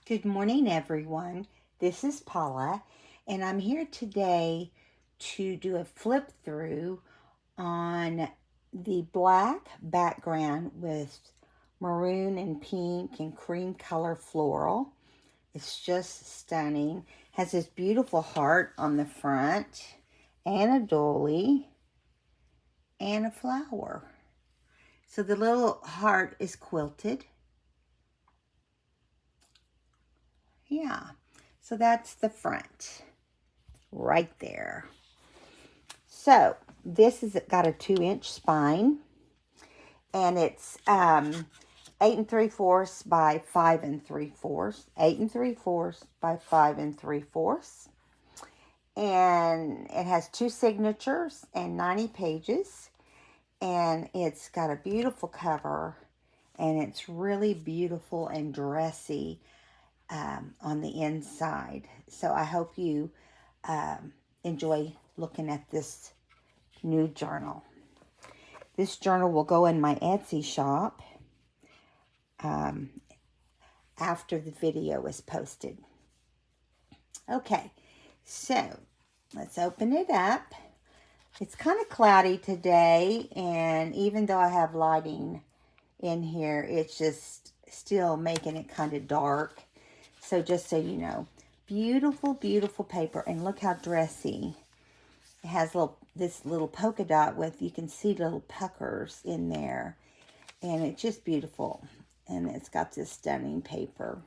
Good morning, everyone. This is Paula, and I'm here today to do a flip through on the black background with maroon and pink and cream color floral. It's just stunning. Has this beautiful heart on the front, and a doily, and a flower. So the little heart is quilted. Yeah, so that's the front right there. So this has got a 2-inch spine, and it's 8 3/4 by 5 3/4, 8 3/4 by 5 3/4, and it has 2 signatures and 90 pages, and it's got a beautiful cover, and it's really beautiful and dressy on the inside. So I hope you enjoy looking at this new journal. This journal will go in my Etsy shop after the video is posted. Okay, so let's open it up. It's kind of cloudy today, and even though I have lighting in here, it's just still making it kind of dark. So just so you know, beautiful, beautiful paper, and look how dressy. It has this little polka dot with, you can see little puckers in there, and it's just beautiful. And it's got this stunning paper.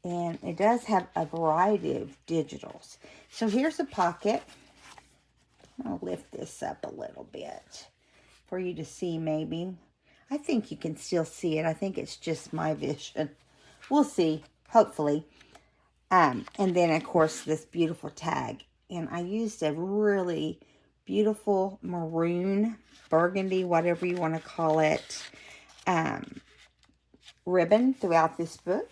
And it does have a variety of digitals. So here's a pocket. I'll lift this up a little bit for you to see maybe. I think you can still see it. I think it's just my vision. We'll see, hopefully. And then, of course, this beautiful tag. And I used a really beautiful maroon, burgundy, whatever you want to call it, ribbon throughout this book.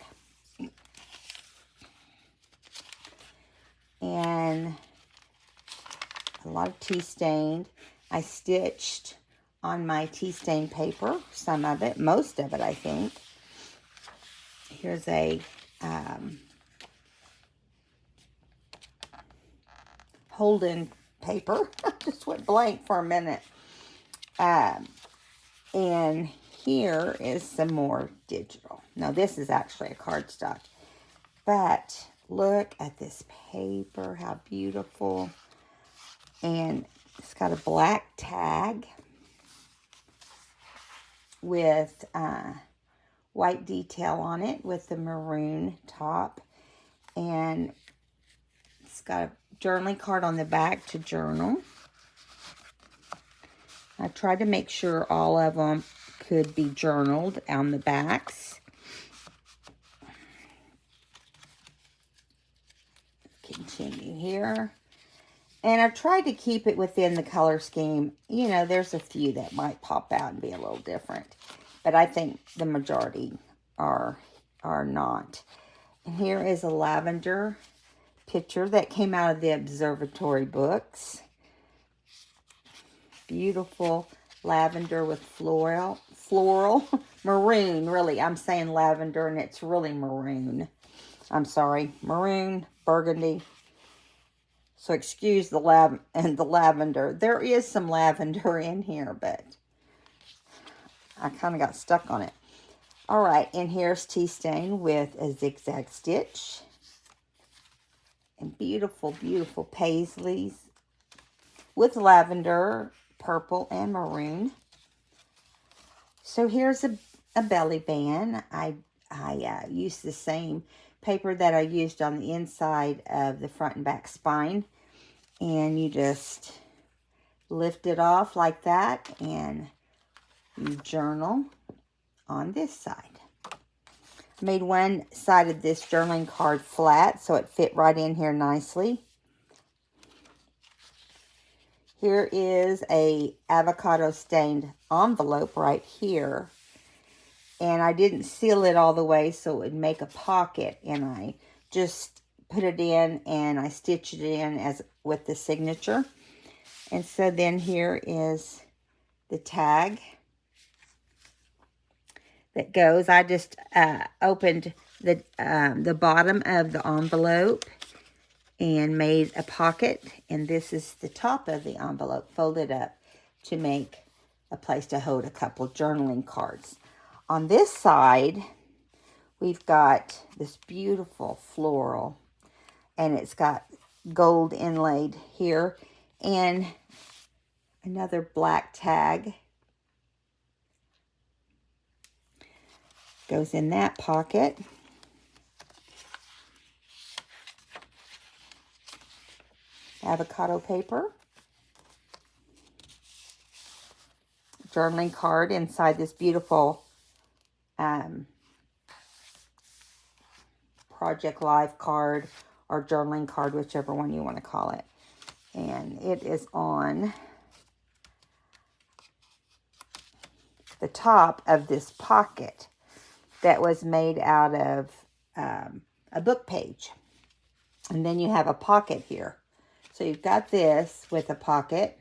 And a lot of tea stained. I stitched on my tea stained paper, some of it, most of it, I think. Here's a Holden paper. I just went blank for a minute. And here is some more digital. Now, this is actually a cardstock. But look at this paper, how beautiful. And it's got a black tag with white detail on it with the maroon top. And it's got a journaling card on the back to journal. I tried to make sure all of them could be journaled on the backs. Continue here. And I tried to keep it within the color scheme. You know, there's a few that might pop out and be a little different. But I think the majority are not. And here is a lavender picture that came out of the observatory books. Beautiful lavender with floral, maroon, really. I'm saying lavender, and it's really maroon. I'm sorry, maroon, burgundy. So excuse the lavender. There is some lavender in here, but I kind of got stuck on it. All right, and here's tea stain with a zigzag stitch. And beautiful, beautiful paisleys with lavender, purple, and maroon. So here's a belly band. I used the same paper that I used on the inside of the front and back spine. And you just lift it off like that, and you journal on this side. I made one side of this journaling card flat, so it fit right in here nicely. Here is a avocado stained envelope right here. And I didn't seal it all the way so it would make a pocket. And I just put it in and I stitched it in as with the signature. And so then here is the tag. that goes. I just opened the bottom of the envelope and made a pocket, and this is the top of the envelope folded up to make a place to hold a couple journaling cards. On this side, we've got this beautiful floral, and it's got gold inlaid here, and another black tag goes in that pocket. Avocado paper. Journaling card inside this beautiful Project Life card or journaling card, whichever one you want to call it. And it is on the top of this pocket that was made out of a book page. And then you have a pocket here. So you've got this with a pocket.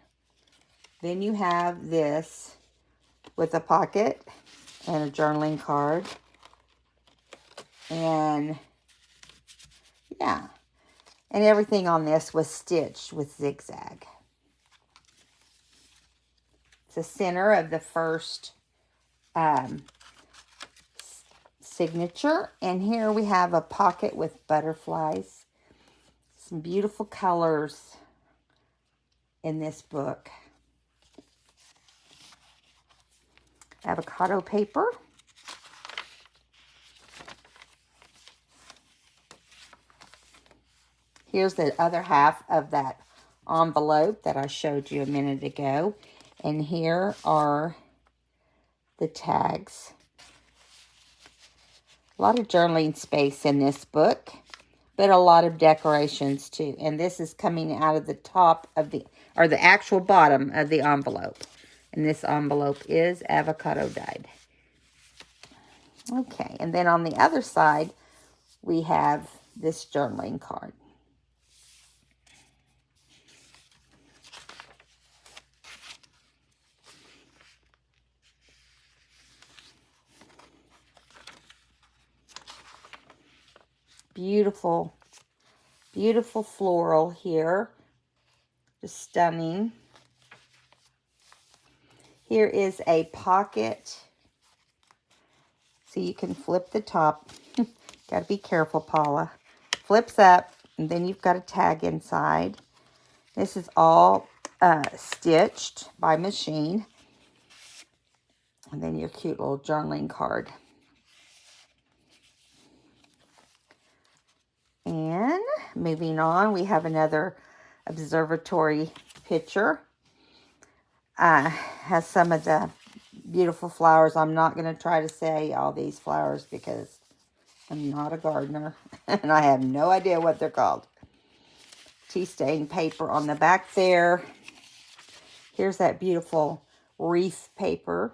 Then you have this with a pocket and a journaling card. And yeah. And everything on this was stitched with zigzag. It's the center of the first signature. And here we have a pocket with butterflies. Some beautiful colors in this book. Avocado paper. Here's the other half of that envelope that I showed you a minute ago. And here are the tags. A lot of journaling space in this book, but a lot of decorations too. And this is coming out of the top of the actual bottom of the envelope. And this envelope is avocado dyed. Okay, and then on the other side, we have this journaling card. Beautiful, beautiful floral here. Just stunning. Here is a pocket. So you can flip the top. Got to be careful, Paula. Flips up, and then you've got a tag inside. This is all stitched by machine. And then your cute little journaling card. And moving on, we have another observatory picture. Has some of the beautiful flowers. I'm not going to try to say all these flowers because I'm not a gardener and I have no idea what they're called. Tea stain paper on the back there. Here's that beautiful wreath paper.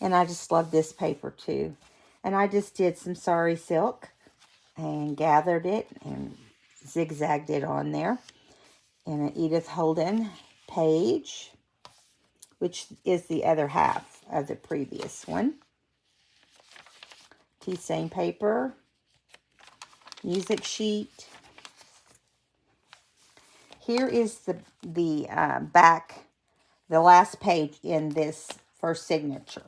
And I just love this paper too. And I just did some sari silk and gathered it and zigzagged it on there. And an Edith Holden page, which is the other half of the previous one. Tea stain paper, music sheet. Here is the back, the last page in this first signature.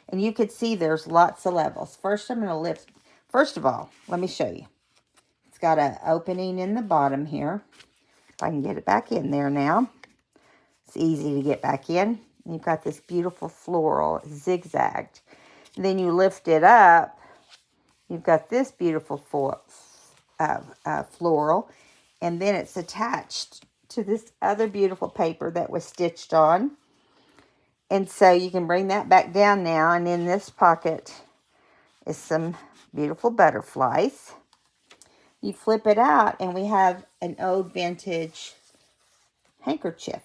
And you could see there's lots of levels. First, I'm going to lift. First of all, let me show you. It's got an opening in the bottom here. If I can get it back in there now. It's easy to get back in. And you've got this beautiful floral zigzagged. And then you lift it up. You've got this beautiful floral. And then it's attached to this other beautiful paper that was stitched on. And so you can bring that back down now. And in this pocket is some beautiful butterflies. You flip it out and we have an old vintage handkerchief.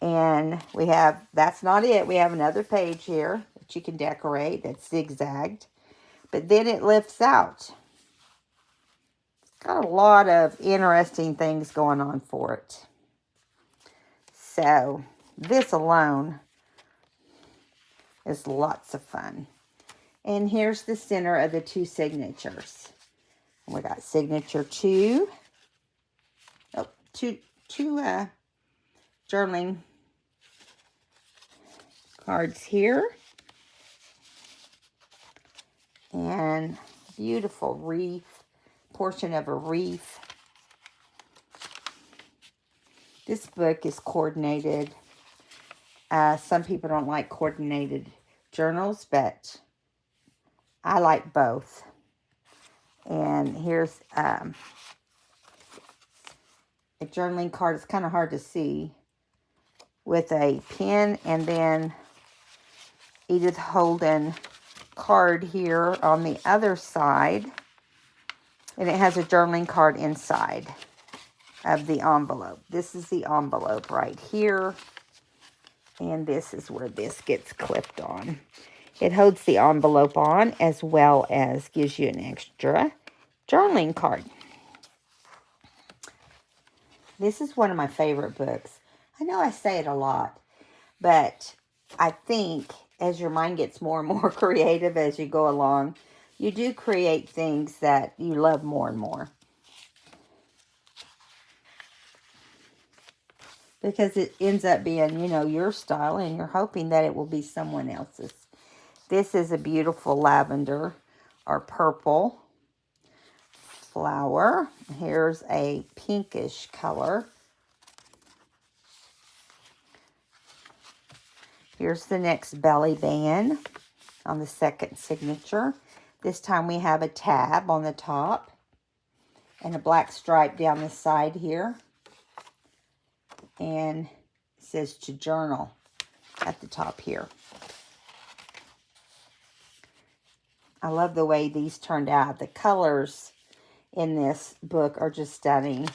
And we have, that's not it. We have another page here that you can decorate that's zigzagged. But then it lifts out. It's got a lot of interesting things going on for it. So this alone is lots of fun. And here's the center of the 2 signatures. We got signature 2. Oh, two journaling cards here. And beautiful wreath, portion of a wreath. This book is coordinated. Some people don't like coordinated journals, but I like both. And here's a journaling card. It's kind of hard to see, with a pen, and then Edith Holden card here on the other side. And it has a journaling card inside of the envelope. This is the envelope right here. And this is where this gets clipped on. It holds the envelope on, as well as gives you an extra journaling card. This is one of my favorite books. I know I say it a lot, but I think as your mind gets more and more creative as you go along, you do create things that you love more and more. Because it ends up being, you know, your style, and you're hoping that it will be someone else's. This is a beautiful lavender or purple flower. Here's a pinkish color. Here's the next belly band on the second signature. This time we have a tab on the top and a black stripe down the side here. And it says to journal at the top here. I love the way these turned out. The colors in this book are just stunning.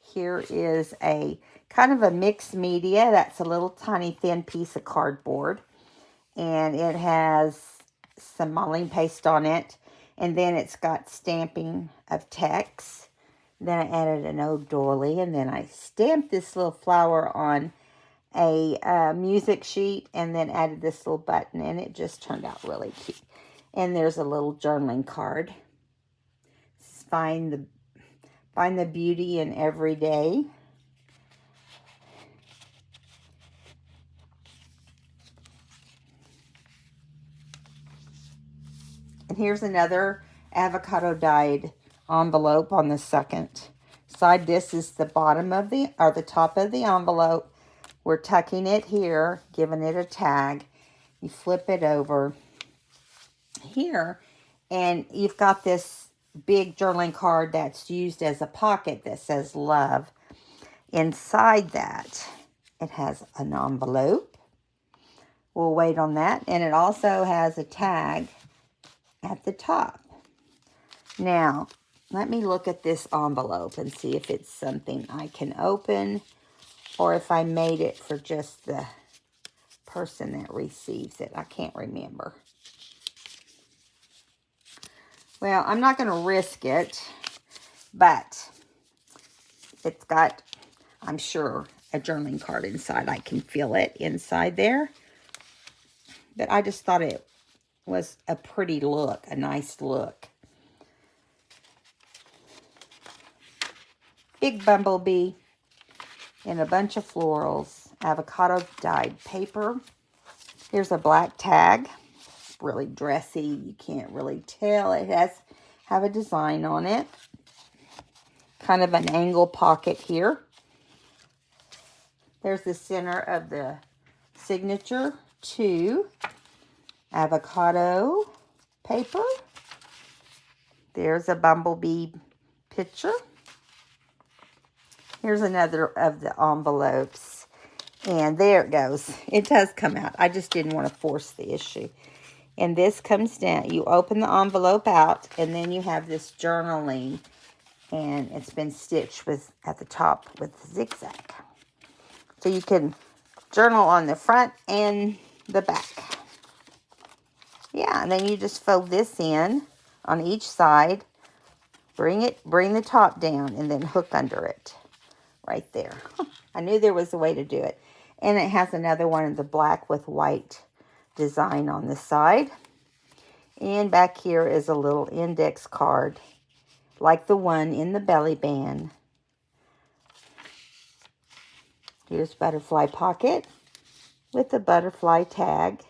Here is a kind of a mixed media. That's a little tiny thin piece of cardboard. And it has some modeling paste on it. And then it's got stamping of text. Then I added an old doily, and then I stamped this little flower on a music sheet, and then added this little button, and it just turned out really cute. And there's a little journaling card. Find the beauty in every day. And here's another avocado dyed envelope on the second side. This is the bottom of the top of the envelope. We're tucking it here, giving it a tag. You flip it over here, and you've got this big journaling card that's used as a pocket that says love. Inside that, it has an envelope. We'll wait on that. And it also has a tag at the top. Now, let me look at this envelope and see if it's something I can open, or if I made it for just the person that receives it. I can't remember. Well, I'm not going to risk it, but it's got, I'm sure, a journaling card inside. I can feel it inside there. But I just thought it was a pretty look, a nice look. Big bumblebee and a bunch of florals, avocado dyed paper. Here's a black tag. It's really dressy. You can't really tell. It have a design on it. Kind of an angle pocket here. There's the center of the signature 2. Avocado paper. There's a bumblebee picture. Here's another of the envelopes. And there it goes. It does come out. I just didn't want to force the issue. And this comes down. You open the envelope out, and then you have this journaling. And it's been stitched with at the top with zigzag. So you can journal on the front and the back. Yeah, and then you just fold this in on each side. Bring the top down, and then hook under it. right there. I knew there was a way to do it. And it has another one of the black with white design on the side. And back here is a little index card, like the one in the belly band. Here's butterfly pocket with the butterfly tag.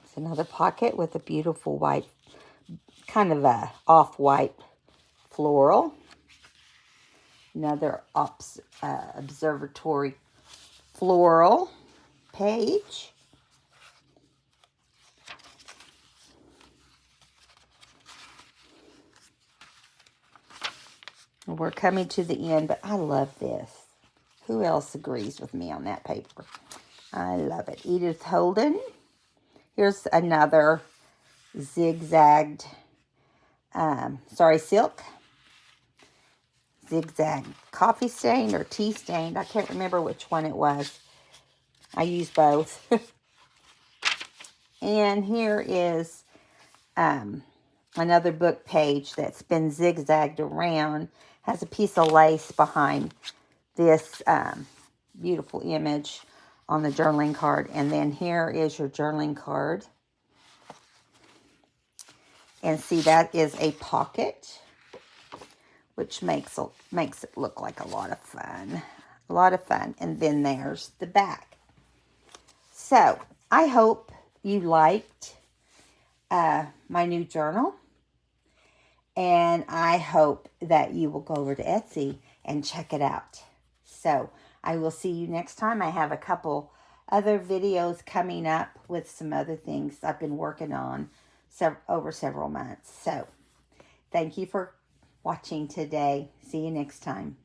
It's another pocket with a beautiful white, kind of a off-white floral. Another observatory floral page. And we're coming to the end, but I love this. Who else agrees with me on that paper? I love it. Edith Holden. Here's another zigzagged, silk. Zigzag coffee stain or tea stain. I can't remember which one it was. I use both. And here is another book page that's been zigzagged around. Has a piece of lace behind this beautiful image on the journaling card. And then here is your journaling card. And see, that is a pocket, which makes it look like a lot of fun. A lot of fun. And then there's the back. So, I hope you liked my new journal. And I hope that you will go over to Etsy and check it out. So, I will see you next time. I have a couple other videos coming up with some other things I've been working on over several months. So, thank you for watching today. See you next time.